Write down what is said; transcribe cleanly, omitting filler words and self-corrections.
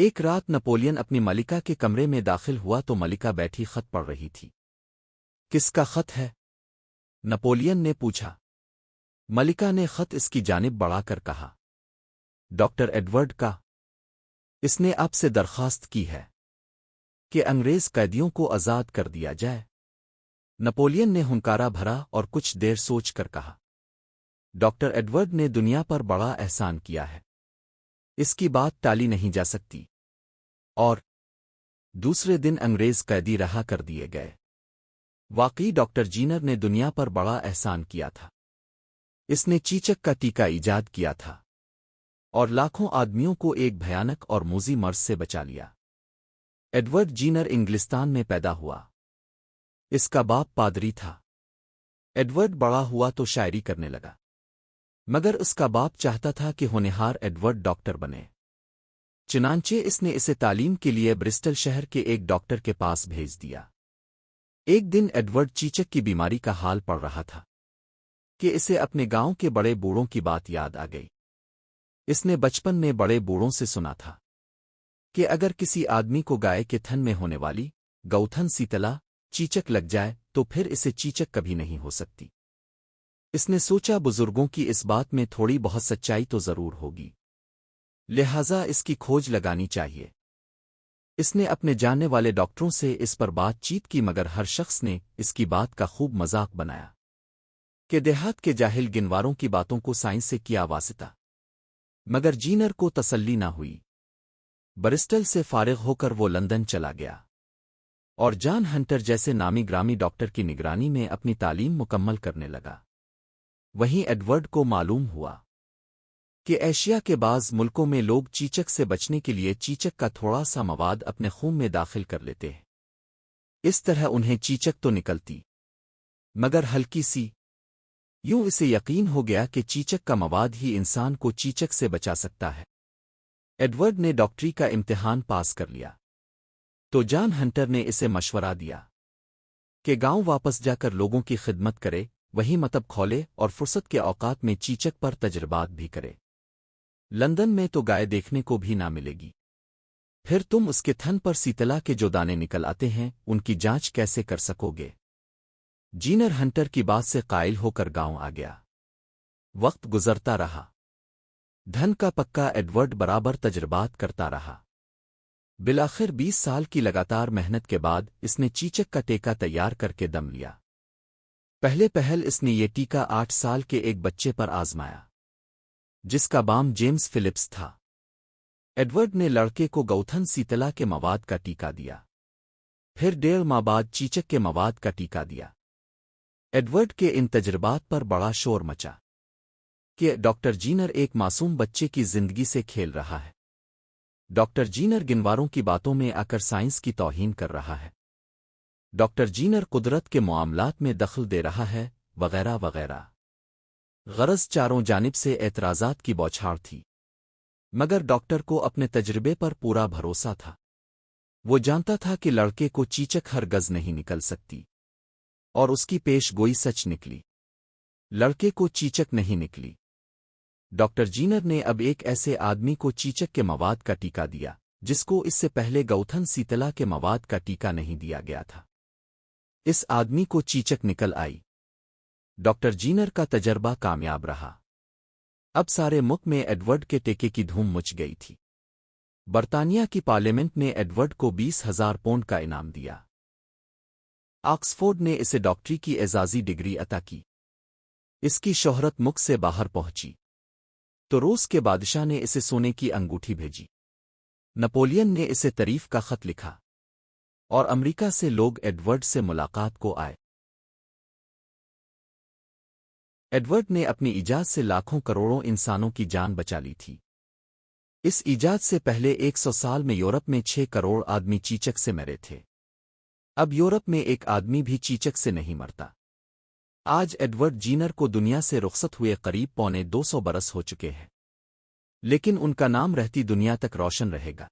ایک رات نپولین اپنی ملکہ کے کمرے میں داخل ہوا تو ملکہ بیٹھی خط پڑھ رہی تھی۔ کس کا خط ہے؟ نپولین نے پوچھا۔ ملکہ نے خط اس کی جانب بڑھا کر کہا، ڈاکٹر ایڈورڈ کا۔ اس نے آپ سے درخواست کی ہے کہ انگریز قیدیوں کو آزاد کر دیا جائے۔ نپولین نے ہنکارا بھرا اور کچھ دیر سوچ کر کہا، ڈاکٹر ایڈورڈ نے دنیا پر بڑا احسان کیا ہے، اس کی بات ٹالی نہیں جا سکتی۔ اور دوسرے دن انگریز قیدی رہا کر دیے گئے۔ واقعی ڈاکٹر جینر نے دنیا پر بڑا احسان کیا تھا۔ اس نے چیچک کا ٹیکہ ایجاد کیا تھا اور لاکھوں آدمیوں کو ایک بھیانک اور موذی مرض سے بچا لیا۔ ایڈورڈ جینر انگلستان میں پیدا ہوا۔ اس کا باپ پادری تھا۔ ایڈورڈ بڑا ہوا تو شاعری کرنے لگا، مگر اس کا باپ چاہتا تھا کہ ہونہار ایڈورڈ ڈاکٹر بنے۔ چنانچہ اس نے اسے تعلیم کے لیے برسٹل شہر کے ایک ڈاکٹر کے پاس بھیج دیا۔ ایک دن ایڈورڈ چیچک کی بیماری کا حال پڑ رہا تھا کہ اسے اپنے گاؤں کے بڑے بوڑھوں کی بات یاد آ گئی۔ اس نے بچپن میں بڑے بوڑھوں سے سنا تھا کہ اگر کسی آدمی کو گائے کے تھن میں ہونے والی گوتھن سیتلا چیچک لگ جائے تو پھر اسے چیچک کبھی نہیں ہو سکتی۔ اس نے سوچا بزرگوں کی اس بات میں تھوڑی بہت سچائی تو ضرور ہوگی، لہذا اس کی کھوج لگانی چاہیے۔ اس نے اپنے جاننے والے ڈاکٹروں سے اس پر بات چیت کی، مگر ہر شخص نے اس کی بات کا خوب مذاق بنایا کہ دیہات کے جاہل گنواروں کی باتوں کو سائنس سے کیا واسطہ۔ مگر جینر کو تسلی نہ ہوئی۔ برسٹل سے فارغ ہو کر وہ لندن چلا گیا اور جان ہنٹر جیسے نامی گرامی ڈاکٹر کی نگرانی میں اپنی تعلیم مکمل کرنے لگا۔ وہیں ایڈورڈ کو معلوم ہوا کہ ایشیا کے بعض ملکوں میں لوگ چیچک سے بچنے کے لیے چیچک کا تھوڑا سا مواد اپنے خون میں داخل کر لیتے ہیں۔ اس طرح انہیں چیچک تو نکلتی، مگر ہلکی سی۔ یوں اسے یقین ہو گیا کہ چیچک کا مواد ہی انسان کو چیچک سے بچا سکتا ہے۔ ایڈورڈ نے ڈاکٹری کا امتحان پاس کر لیا تو جان ہنٹر نے اسے مشورہ دیا کہ گاؤں واپس جا کر لوگوں کی خدمت کرے، وہیں مکتب کھولے اور فرصت کے اوقات میں چیچک پر تجربات بھی کرے۔ لندن میں تو گائے دیکھنے کو بھی نہ ملے گی، پھر تم اس کے تھن پر سیتلا کے جو دانے نکل آتے ہیں ان کی جانچ کیسے کر سکو گے؟ جینر ہنٹر کی بات سے قائل ہو کر گاؤں آ گیا۔ وقت گزرتا رہا، دھن کا پکا ایڈورڈ برابر تجربات کرتا رہا۔ بالآخر 20 سال کی لگاتار محنت کے بعد اس نے چیچک کا ٹیکہ تیار کر کے دم لیا۔ پہلے پہل اس نے یہ ٹیکہ 8 سال کے ایک بچے پر آزمایا جس کا بام جیمز فلپس تھا۔ ایڈورڈ نے لڑکے کو گوتھن سیتلا کے مواد کا ٹیکہ دیا، پھر 1.5 ماہ بعد چیچک کے مواد کا ٹیکہ دیا۔ ایڈورڈ کے ان تجربات پر بڑا شور مچا کہ ڈاکٹر جینر ایک معصوم بچے کی زندگی سے کھیل رہا ہے، ڈاکٹر جینر گنواروں کی باتوں میں آ کر سائنس کی توہین کر رہا ہے، ڈاکٹر جینر قدرت کے معاملات میں دخل دے رہا ہے، وغیرہ وغیرہ۔ غرض چاروں جانب سے اعتراضات کی بوچھاڑ تھی، مگر ڈاکٹر کو اپنے تجربے پر پورا بھروسہ تھا۔ وہ جانتا تھا کہ لڑکے کو چیچک ہرگز نہیں نکل سکتی، اور اس کی پیش گوئی سچ نکلی۔ لڑکے کو چیچک نہیں نکلی۔ ڈاکٹر جینر نے اب ایک ایسے آدمی کو چیچک کے مواد کا ٹیکہ دیا جس کو اس سے پہلے گوتھن سیتلا کے مواد کا ٹیکہ نہیں دیا گیا تھا۔ اس آدمی کو چیچک نکل آئی۔ ڈاکٹر جینر کا تجربہ کامیاب رہا۔ اب سارے ملک میں ایڈورڈ کے ٹیکے کی دھوم مچ گئی تھی۔ برطانیہ کی پارلیمنٹ نے ایڈورڈ کو 20,000 پاؤنڈ کا انعام دیا۔ آکسفورڈ نے اسے ڈاکٹری کی اعزازی ڈگری عطا کی۔ اس کی شہرت ملک سے باہر پہنچی تو روس کے بادشاہ نے اسے سونے کی انگوٹھی بھیجی۔ نپولین نے اسے تعریف کا خط لکھا اور امریکہ سے لوگ ایڈورڈ سے ملاقات کو آئے۔ ایڈورڈ نے اپنی ایجاد سے لاکھوں کروڑوں انسانوں کی جان بچا لی تھی۔ اس ایجاد سے پہلے 100 سال میں یورپ میں 6 کروڑ آدمی چیچک سے مرے تھے۔ اب یورپ میں ایک آدمی بھی چیچک سے نہیں مرتا۔ آج ایڈورڈ جینر کو دنیا سے رخصت ہوئے قریب 250 برس ہو چکے ہیں، لیکن ان کا نام رہتی دنیا تک روشن رہے گا۔